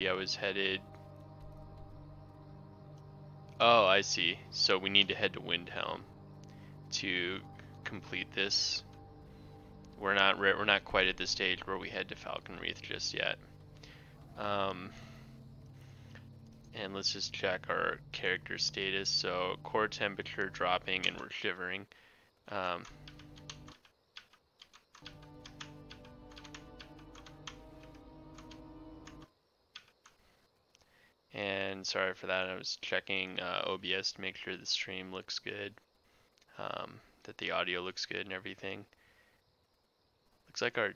I was headed. Oh, I see. So we need to head to Windhelm to complete this. We're not quite at the stage where we head to Falcon Wreath just yet. And let's just check our character status. So core temperature dropping and we're shivering. And sorry for that, I was checking OBS to make sure the stream looks good, that the audio looks good and everything. Looks like our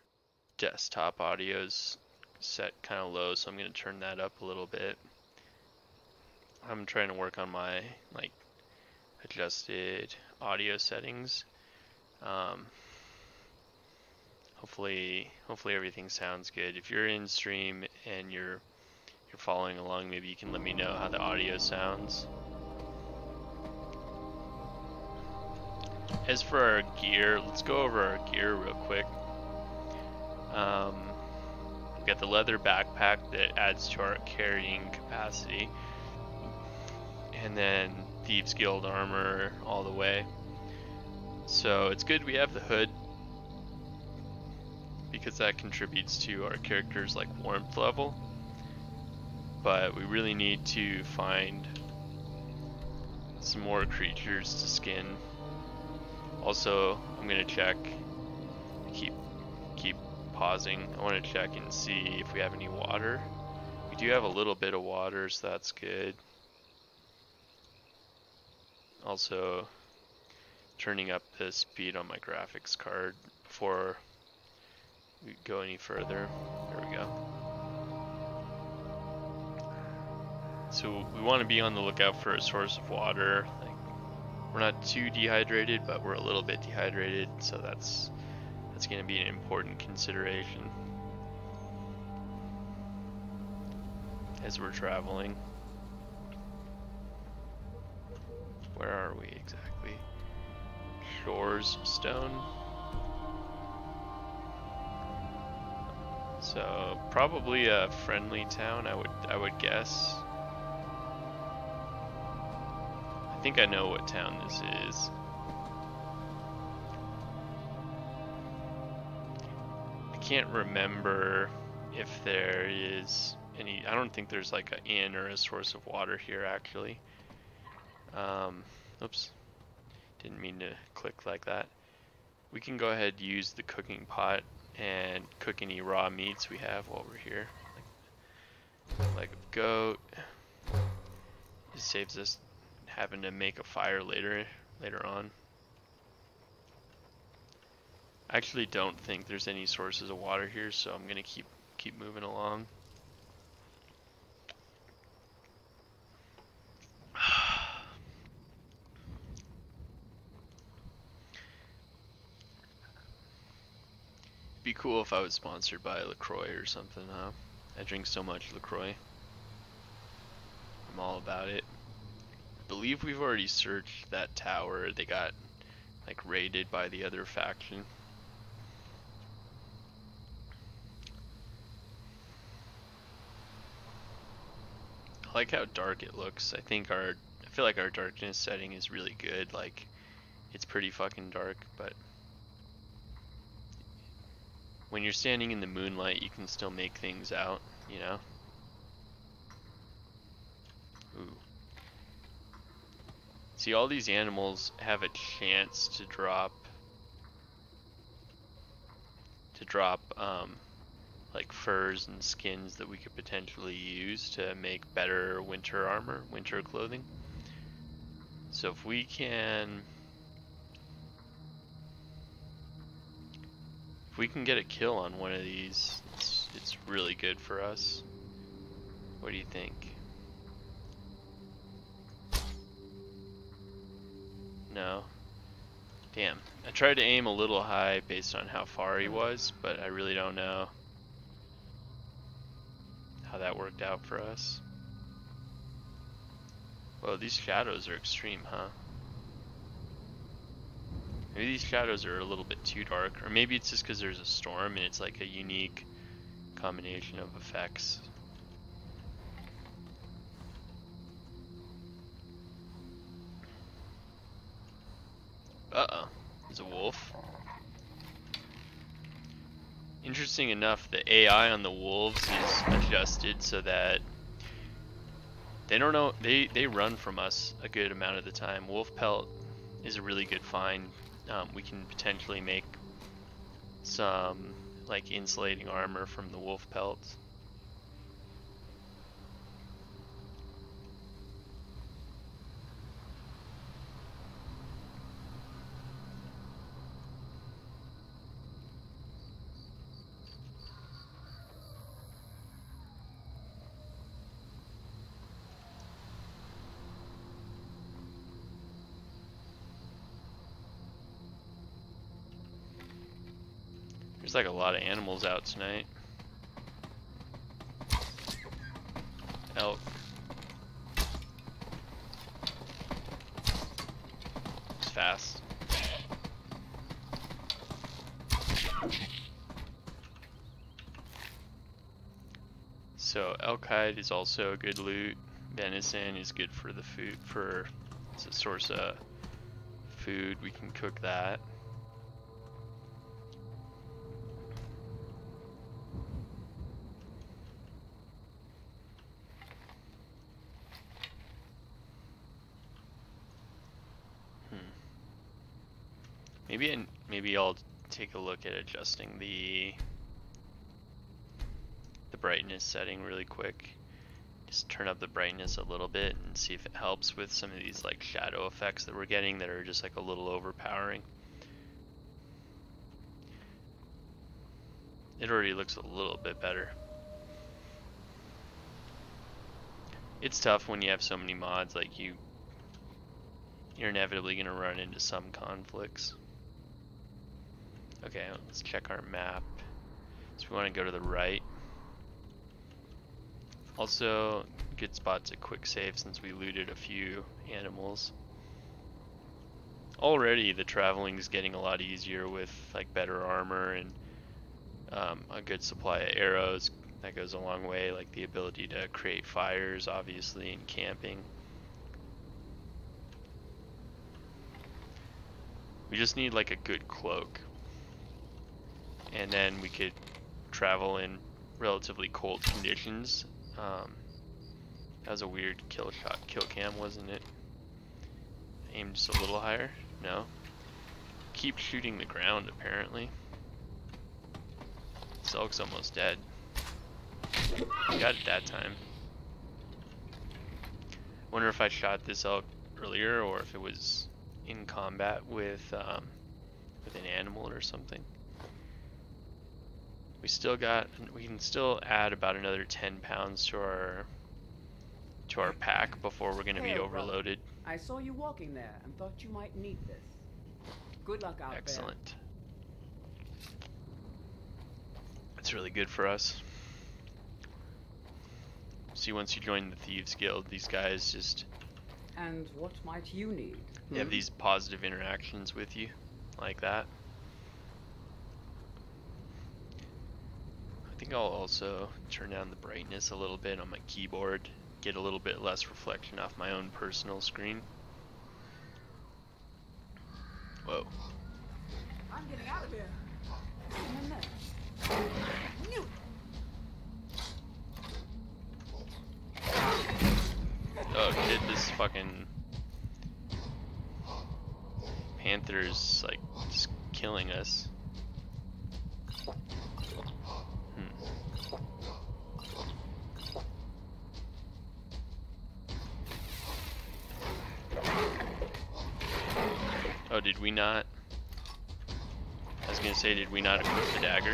desktop audio's set kind of low, so I'm going to turn that up a little bit. I'm trying to work on my like adjusted audio settings. Hopefully everything sounds good. If you're in stream and you're following along, maybe you can let me know how the audio sounds. As for our gear, let's go over our gear real quick. We got the leather backpack that adds to our carrying capacity, and then Thieves Guild armor all the way. So it's good we have the hood, because that contributes to our character's like warmth level. But we really need to find some more creatures to skin. Also, I'm gonna check, keep pausing. I want to check and see if we have any water. We do have a little bit of water, so that's good. Also, turning up the speed on my graphics card before we go any further. There we go. So we want to be on the lookout for a source of water. Like, we're not too dehydrated, but we're a little bit dehydrated, so that's going to be an important consideration as we're traveling. Where are we exactly? Shores Stone. So probably a friendly town, I would guess. I think I know what town this is. I can't remember if there is any. I don't think there's like an inn or a source of water here actually. Oops, didn't mean to click like that. We can go ahead and use the cooking pot and cook any raw meats we have while we're here. Like a goat. It saves us having to make a fire later on. I actually don't think there's any sources of water here, so I'm gonna keep moving along. It'd be cool if I was sponsored by LaCroix or something, huh? I drink so much LaCroix. I'm all about it. I believe we've already searched that tower. They got like raided by the other faction. I like how dark it looks. I feel like our darkness setting is really good. Like, it's pretty fucking dark, but when you're standing in the moonlight, you can still make things out, you know? Ooh. See, all these animals have a chance to drop like furs and skins that we could potentially use to make better winter armor, winter clothing. So if we can get a kill on one of these, it's really good for us. What do you think? No? Damn. I tried to aim a little high based on how far he was, but I really don't know how that worked out for us. Well, these shadows are extreme, huh? Maybe these shadows are a little bit too dark, or maybe it's just because there's a storm and it's like a unique combination of effects. Uh-oh. There's a wolf. Interesting enough, the AI on the wolves is adjusted so that they don't know, they run from us a good amount of the time. Wolf pelt is a really good find. We can potentially make some like insulating armor from the wolf pelts. There's like a lot of animals out tonight. Elk. It's fast. So elk hide is also a good loot. Venison is good for the food, it's a source of food. We can cook that. Maybe I'll take a look at adjusting the brightness setting really quick. Just turn up the brightness a little bit and see if it helps with some of these like shadow effects that we're getting that are just like a little overpowering. It already looks a little bit better. It's tough when you have so many mods, like you're inevitably going to run into some conflicts. Okay, let's check our map. So we want to go to the right. Also, good spot to quick save since we looted a few animals. Already the traveling is getting a lot easier with like better armor and a good supply of arrows. That goes a long way, like the ability to create fires obviously and camping. We just need like a good cloak. And then we could travel in relatively cold conditions. That was a weird kill cam, wasn't it? Aim just a little higher? No. Keep shooting the ground apparently. This elk's almost dead. Got it that time. Wonder if I shot this elk earlier or if it was in combat with an animal or something. We can still add about another 10 pounds to our pack before we're gonna be overloaded. I saw you walking there and thought you might need this. Good luck out there. Excellent. That's really good for us. See, once you join the Thieves Guild, these guys just... And what might you need? They have these positive interactions with you, like that. I think I'll also turn down the brightness a little bit on my keyboard, get a little bit less reflection off my own personal screen. Whoa. I'm getting out of here. Oh shit, this fucking panther's like just killing us. Oh, did we not? I was gonna say, did we not equip the dagger?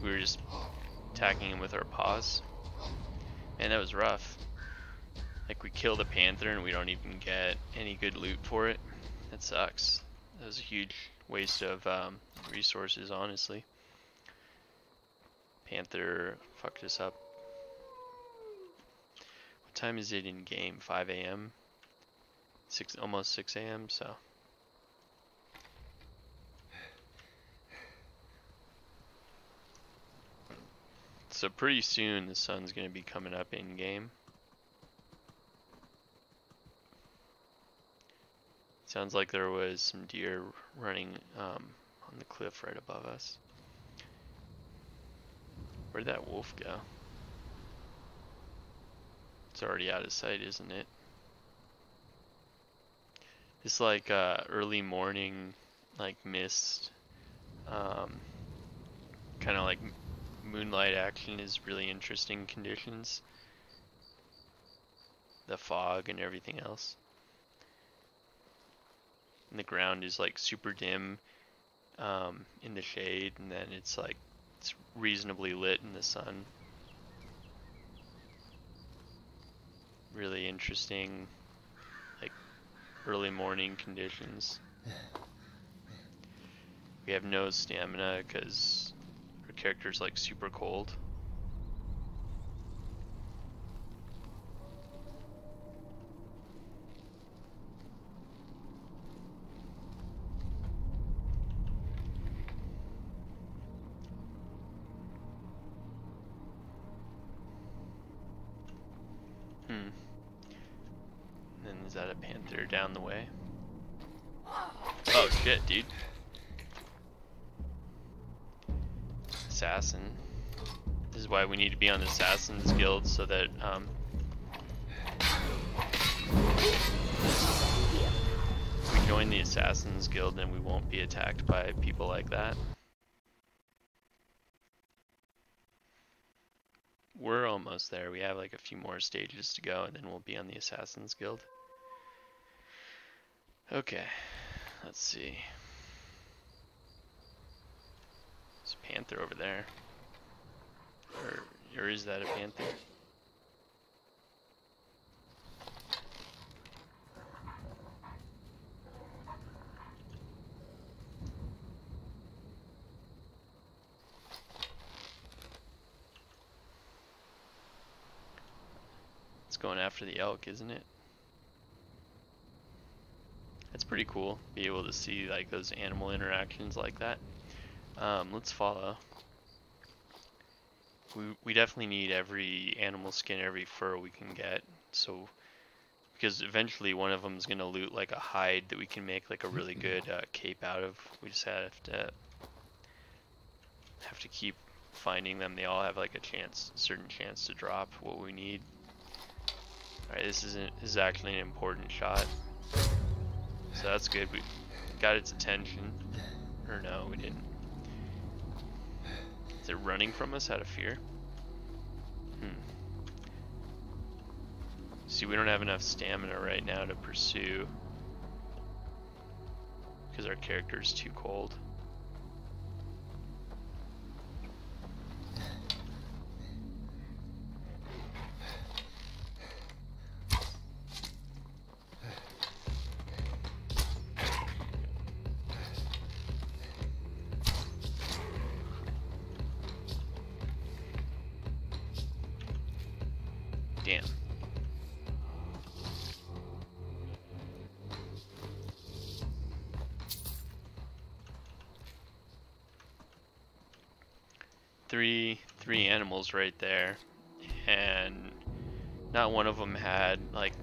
We were just attacking him with our paws. Man, that was rough. Like, we kill the panther and we don't even get any good loot for it. That sucks. That was a huge waste of resources, honestly. Panther fucked us up. What time is it in game? 5 a.m.? Almost 6 a.m. So pretty soon the sun's gonna be coming up in game. Sounds like there was some deer running on the cliff right above us. Where'd that wolf go? It's already out of sight, isn't it? It's like early morning, like mist, kind of like moonlight action is really interesting conditions. The fog and everything else. And the ground is like super dim in the shade, and then it's like it's reasonably lit in the sun. Really interesting, like early morning conditions. We have no stamina because our character's like super cold. And is that a panther down the way? Oh shit, dude. Assassin. This is why we need to be on the Assassin's Guild, so that if we join the Assassin's Guild, then we won't be attacked by people like that. We're almost there. We have like a few more stages to go, and then we'll be on the Assassin's Guild. Okay, let's see. There's a panther over there. Or is that a panther? It's going after the elk, isn't it? It's pretty cool, be able to see like those animal interactions like that. Let's follow. We definitely need every animal skin, every fur we can get, so because eventually one of them is gonna loot like a hide that we can make like a really good cape out of. We just have to keep finding them. They all have like a certain chance to drop what we need. All right, this is actually an important shot, so that's good. We got its attention, or no, we didn't. Is it running from us out of fear? See, we don't have enough stamina right now to pursue because our character is too cold. Damn. Three animals right there, and not one of them had like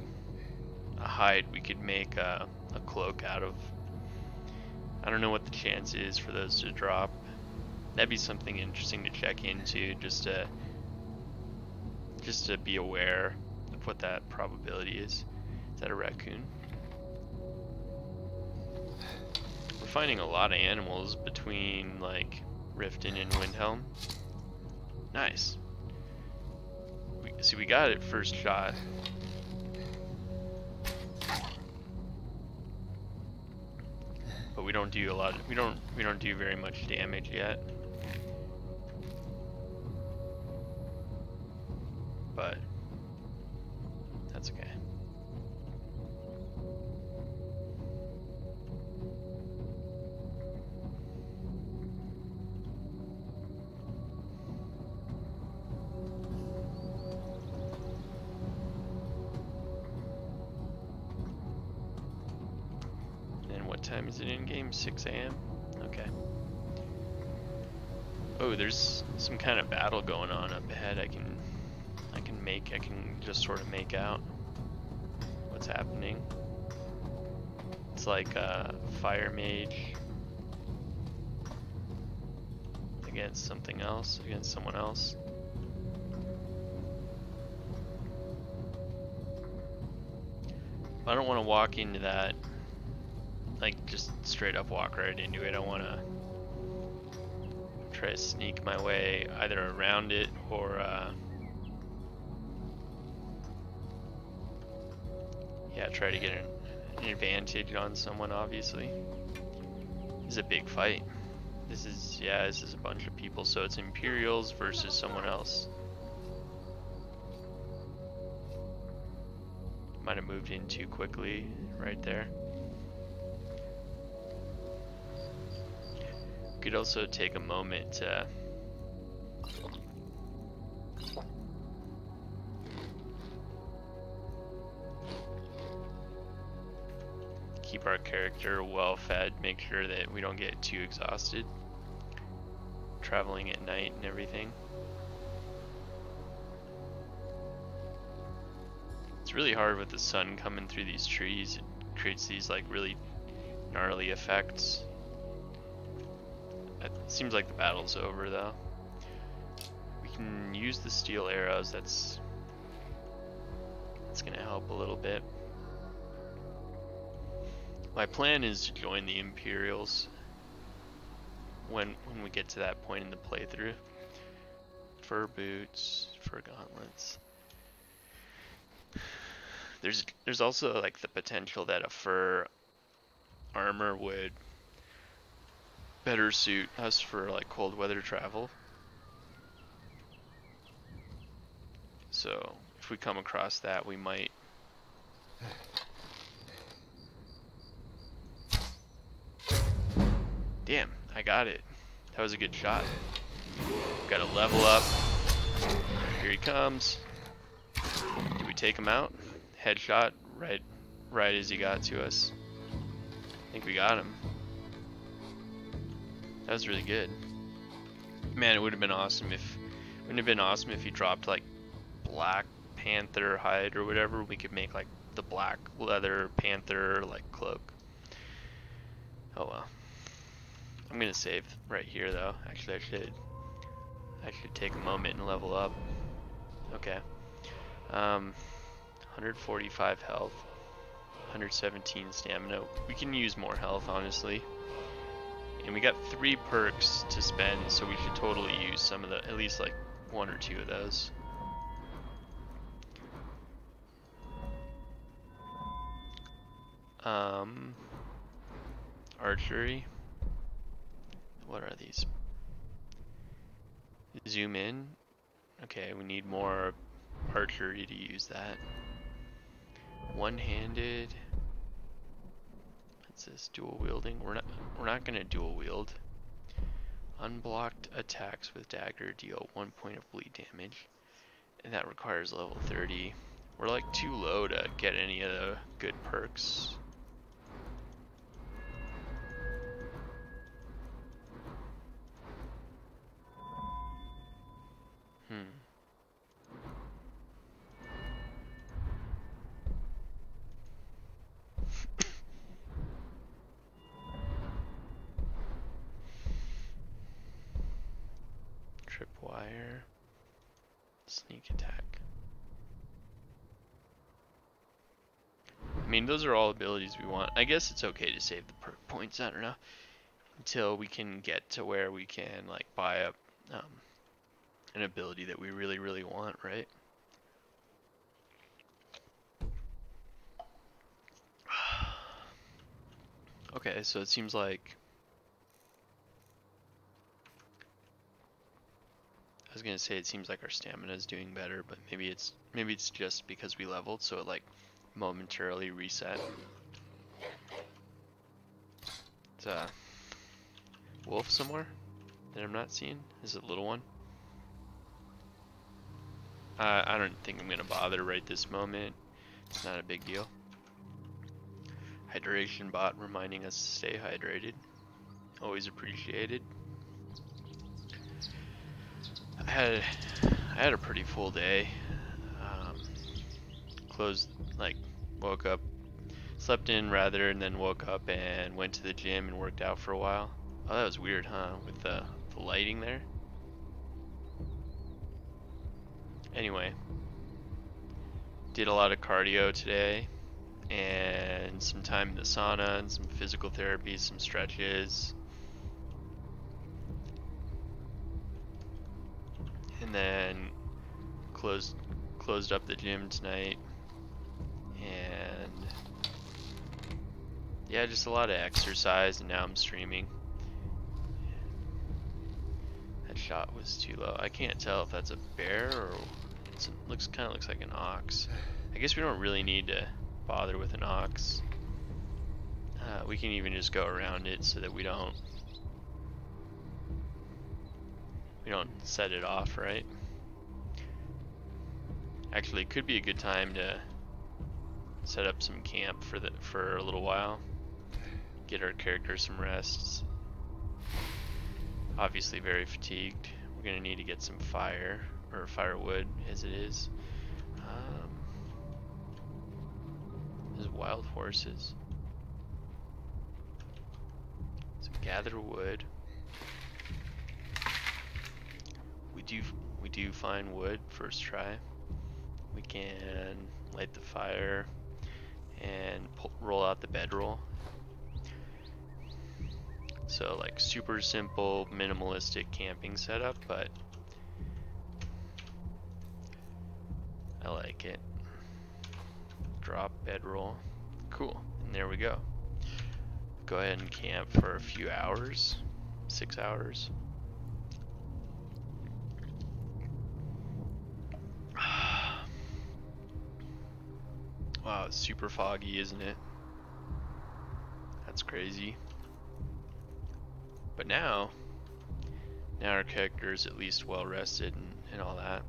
a hide we could make a cloak out of. I don't know what the chance is for those to drop. That'd be something interesting to check into, just to be aware of what that probability is. Is that a raccoon? We're finding a lot of animals between like Riften and Windhelm. Nice. We got it first shot. But we don't do a lot. We don't do very much damage yet. But that's okay. And what time is it in game? 6 a.m. Okay. Oh, there's some kind of battle going on up ahead. I can just sort of make out what's happening. It's like a fire mage against something else, against someone else. I don't want to walk into that, like just straight up walk right into it. I want to try to sneak my way either around it or yeah, try to get an advantage on someone. Obviously, this is a big fight. This is a bunch of people, so it's Imperials versus someone else. Might have moved in too quickly right there. Could also take a moment to keep our character well fed, make sure that we don't get too exhausted traveling at night and everything. It's really hard with the sun coming through these trees. It creates these like really gnarly effects. It seems like the battle's over though. We can use the steel arrows. That's gonna help a little bit. My plan is to join the Imperials when we get to that point in the playthrough. Fur boots, fur gauntlets. There's also like the potential that a fur armor would better suit us for like cold weather travel. So if we come across that, we might. Damn, I got it. That was a good shot. Gotta level up. Here he comes. Do we take him out? Headshot right as he got to us. I think we got him. That was really good. Man, it would have been awesome if he dropped like black panther hide or whatever. We could make like the black leather panther like cloak. Oh well. I'm gonna save right here though. Actually, I should take a moment and level up. Okay. 145 health, 117 stamina. We can use more health, honestly. And we got 3 perks to spend, so we should totally use some of the, at least like 1 or 2 of those. Archery. What are these? Zoom in. Okay, we need more archery to use that. One-handed. What's this? Dual wielding. We're not gonna dual wield. Unblocked attacks with dagger deal 1 point of bleed damage, and that requires level 30. We're like too low to get any of the good perks. Tripwire, sneak attack. I mean, those are all abilities we want. I guess it's okay to save the perk points, I don't know, until we can get to where we can like buy up an ability that we really, really want, right? Okay, so it seems like I was gonna say it seems like our stamina is doing better, but maybe it's just because we leveled, so it like momentarily reset. It's a wolf somewhere that I'm not seeing. Is it a little one? I don't think I'm gonna bother right this moment. It's not a big deal. Hydration bot reminding us to stay hydrated. Always appreciated. I had a pretty full day. Woke up Slept in rather, and then woke up and went to the gym and worked out for a while. Oh, that was weird, huh? With the lighting there. Anyway, did a lot of cardio today, and some time in the sauna, and some physical therapy, some stretches. And then closed up the gym tonight, and yeah, just a lot of exercise, and now I'm streaming. That shot was too low. I can't tell if that's a bear or kind of looks like an ox. I guess we don't really need to bother with an ox. We can even just go around it so that we don't set it off, right? Actually, it could be a good time to set up some camp for a little while. Get our character some rest. Obviously very fatigued. We're gonna need to get some fire, or firewood as it is. There's wild horses. So gather wood. We do find wood first try. We can light the fire and roll out the bedroll. So like super simple, minimalistic camping setup, but I like it. Drop bedroll. Cool. And there we go. Go ahead and camp for a few hours. 6 hours. Wow, it's super foggy, isn't it? That's crazy. But now our character is at least well rested and all that.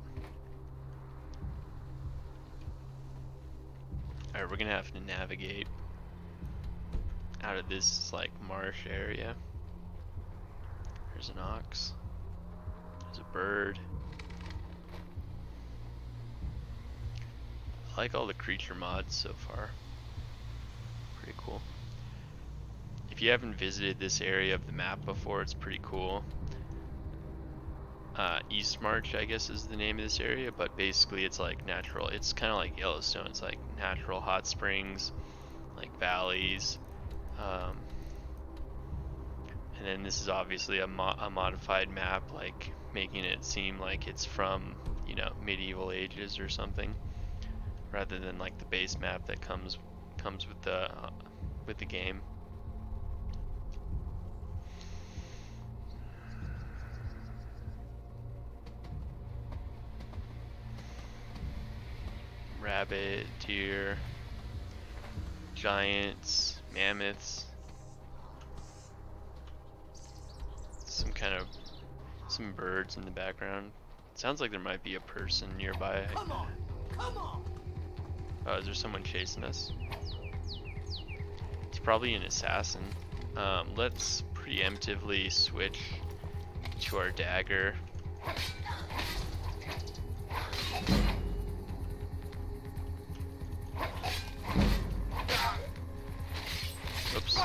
Alright, we're gonna have to navigate out of this like marsh area. There's an ox. There's a bird. I like all the creature mods so far. Pretty cool. If you haven't visited this area of the map before, it's pretty cool. East March, I guess, is the name of this area, but basically it's like natural. It's kind of like Yellowstone. It's like natural hot springs, like valleys. And then this is obviously a modified map, like making it seem like it's from, you know, medieval ages or something, rather than like the base map that comes with the game. Rabbit, deer, giants, mammoths, some birds in the background. It sounds like there might be a person nearby. Come on, come on. Oh, is there someone chasing us? It's probably an assassin. Let's preemptively switch to our dagger. Oops.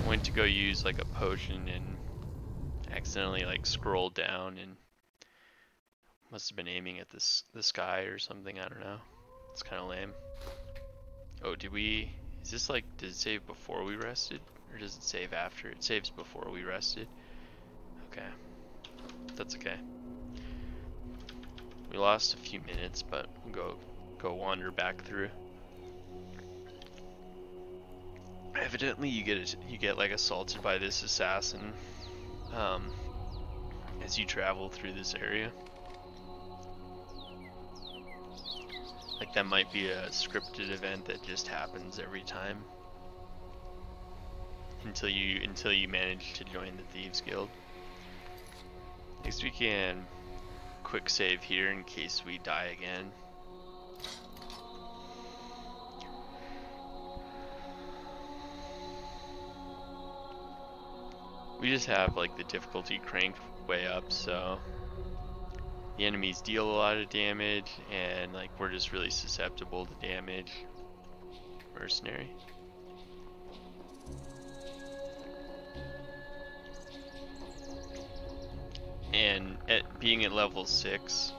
Went to go use like a potion and accidentally like scrolled down and must have been aiming at the sky or something. I don't know. It's kind of lame. Oh, is this like, did it save before we rested? Or does it save after? It saves before we rested. Okay. That's okay. We lost a few minutes, but we'll go wander back through. Evidently you get like assaulted by this assassin as you travel through this area. Like that might be a scripted event that just happens every time until you manage to join the Thieves Guild. At least we can quick save here in case we die again. We just have like the difficulty cranked way up, so the enemies deal a lot of damage and like we're just really susceptible to damage. mercenary. And being at level 6,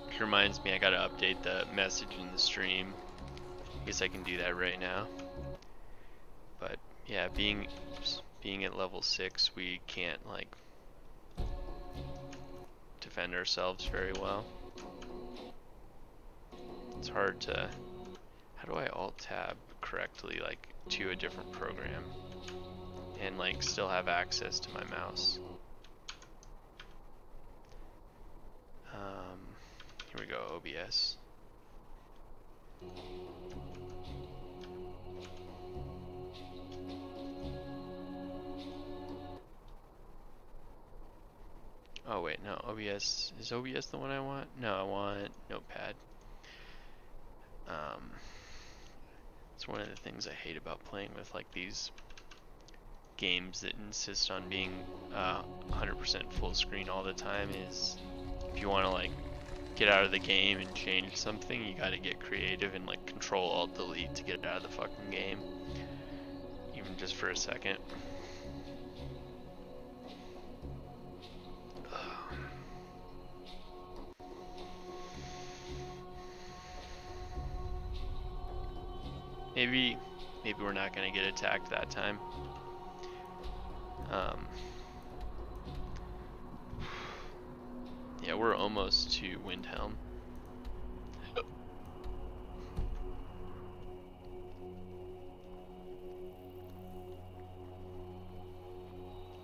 it reminds me I gotta update the message in the stream. I guess I can do that right now. But yeah, being at level 6, we can't like defend ourselves very well. It's hard to, how do I alt tab correctly like to a different program and like still have access to my mouse? Here we go, OBS. Oh wait, no, OBS, is OBS the one I want? No, I want Notepad. It's one of the things I hate about playing with like these games that insist on being 100% full screen all the time is if you want to like get out of the game and change something, you gotta get creative and like Control Alt Delete to get out of the fucking game, even just for a second. Maybe we're not gonna get attacked that time. Yeah, we're almost to Windhelm.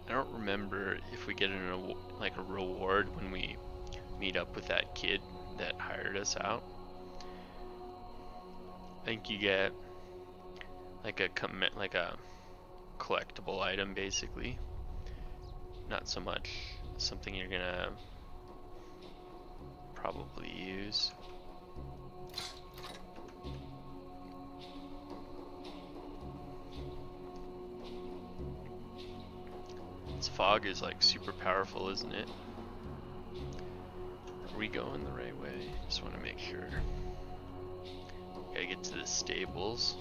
I don't remember if we get like a reward when we meet up with that kid that hired us out. I think you get like a collectible item basically. Not so much something you're gonna probably use. This fog is like super powerful, isn't it? Are we going the right way? Just want to make sure. Gotta get to the stables.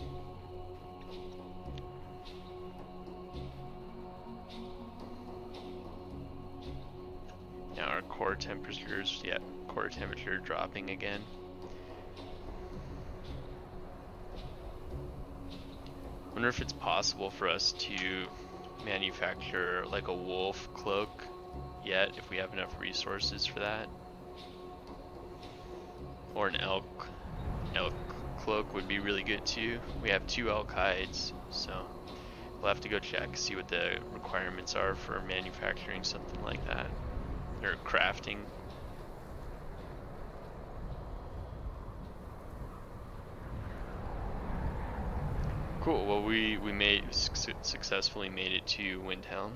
Now our core temperatures, yeah, core temperature dropping again. Wonder if it's possible for us to manufacture like a wolf cloak yet, if we have enough resources for that. Or an elk cloak would be really good too. We have 2 elk hides, so we'll have to go check, see what the requirements are for manufacturing something like that, or crafting. Cool, well we successfully made it to Windhelm.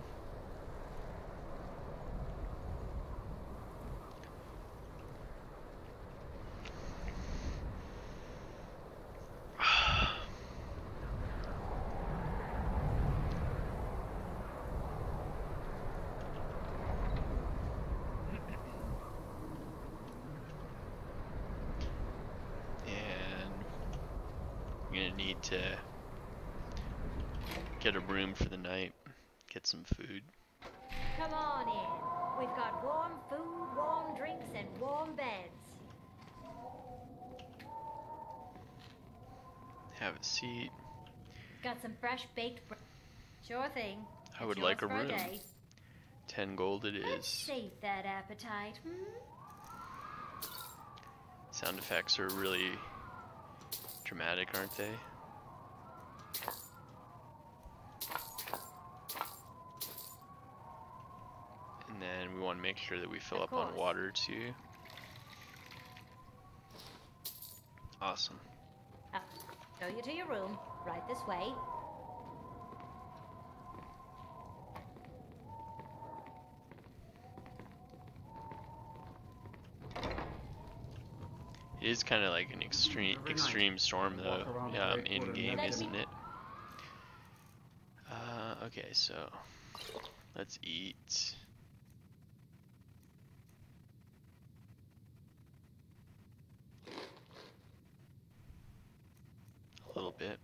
Need to get a room for the night, get some food. Come on in. We've got warm food, warm drinks, and warm beds. Have a seat. Got some fresh baked bread. Sure thing. I would like a room. 10 gold it is. Let's save that appetite, Sound effects are really dramatic, aren't they? And then we want to make sure that we fill up on water too. Awesome. Show you to your room. Right this way. It is kind of like an extreme storm though, in game, isn't it? Okay, so let's eat. A little bit.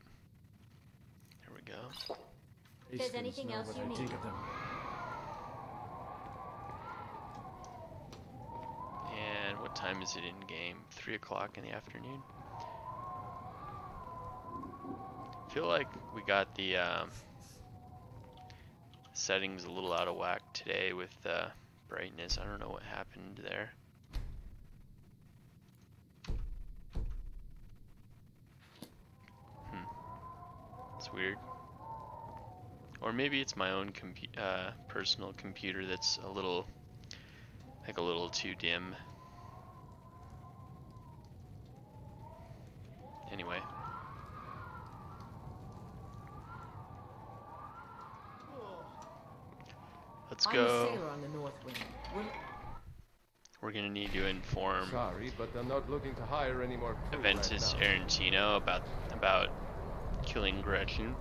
If there's anything else you need. And what time is it in game? 3 o'clock in the afternoon. I feel like we got the settings a little out of whack today with brightness. I don't know what happened there. It's weird. Or maybe it's my own personal computer that's a little too dim. Anyway. Let's I'm go. a sailor on the North Wind. We're gonna need to inform Sorry, but I'm not looking to hire any more crew Aventus right now. Arentino about killing Gretchen,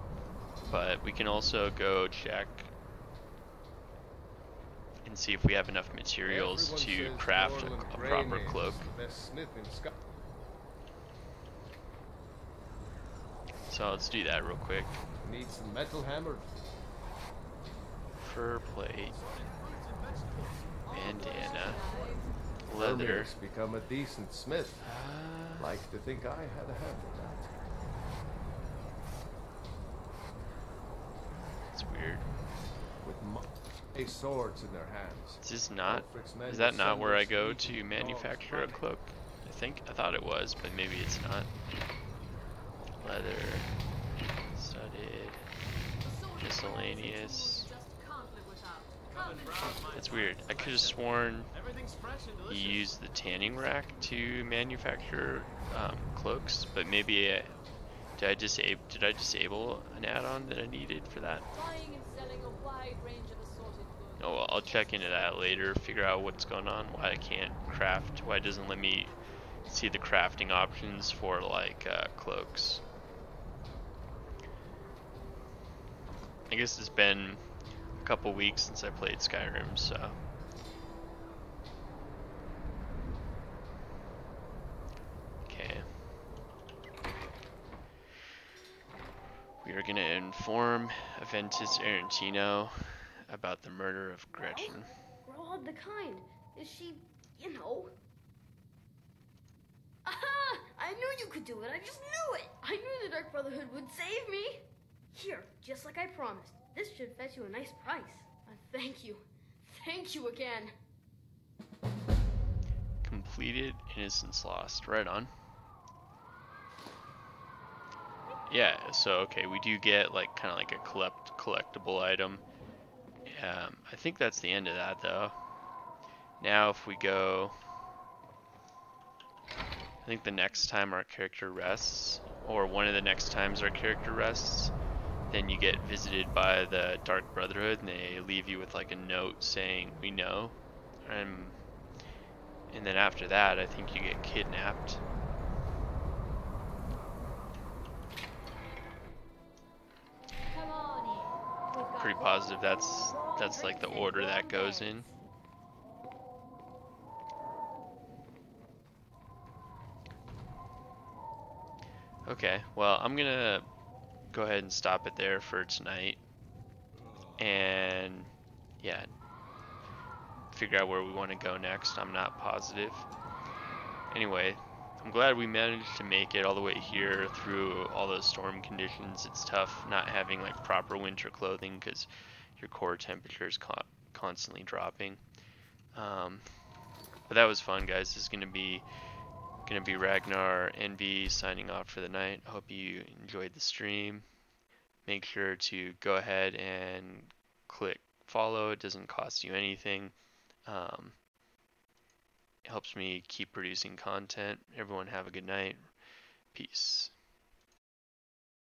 but we can also go check and see if we have enough materials Everyone to says craft Orland a proper Greynames cloak. is the best smith in Scotland. So let's do that real quick. Need some metal hammered. Fur plate, bandana, leather. Vermeer's become a decent smith. Like to think I had a hand in that. It's weird. With swords in their hands. Is this not? Ulfric's men Is that will not send where their I go steeds to and manufacture a dogs cloak? I thought it was, but maybe it's not. Leather, studded, miscellaneous. That's weird. I could have sworn you used the tanning rack to manufacture cloaks, but maybe did I disable an add-on that I needed for that? Oh, well, I'll check into that later, figure out what's going on, why I can't craft, why it doesn't let me see the crafting options for like cloaks. I guess it's been a couple weeks since I played Skyrim, so. Okay. We are gonna inform Aventus Arentino about the murder of Gretchen. We're all of the kind. Is she, you know? Aha! I knew you could do it. I just knew it. I knew the Dark Brotherhood would save me. Here, just like I promised. This should fetch you a nice price. Thank you. Thank you again. Completed, innocence lost. Right on. Yeah, so okay, we do get like kind of like a collectible item. I think that's the end of that though. Now if we go, I think the next time our character rests, or one of the next times our character rests, then you get visited by the Dark Brotherhood and they leave you with like a note saying, we know. And then after that, I think you get kidnapped. Come on in. We've got Pretty positive that's like the order that goes in. Okay, well, I'm gonna go ahead and stop it there for tonight. And yeah, figure out where we want to go next. I'm not positive. Anyway, I'm glad we managed to make it all the way here through all those storm conditions. It's tough not having like proper winter clothing because your core temperature is constantly dropping. But that was fun, guys. This is gonna be Ragnar NV signing off for the night. Hope you enjoyed the stream. Make sure to go ahead and click follow. It doesn't cost you anything. It helps me keep producing content. Everyone have a good night. Peace.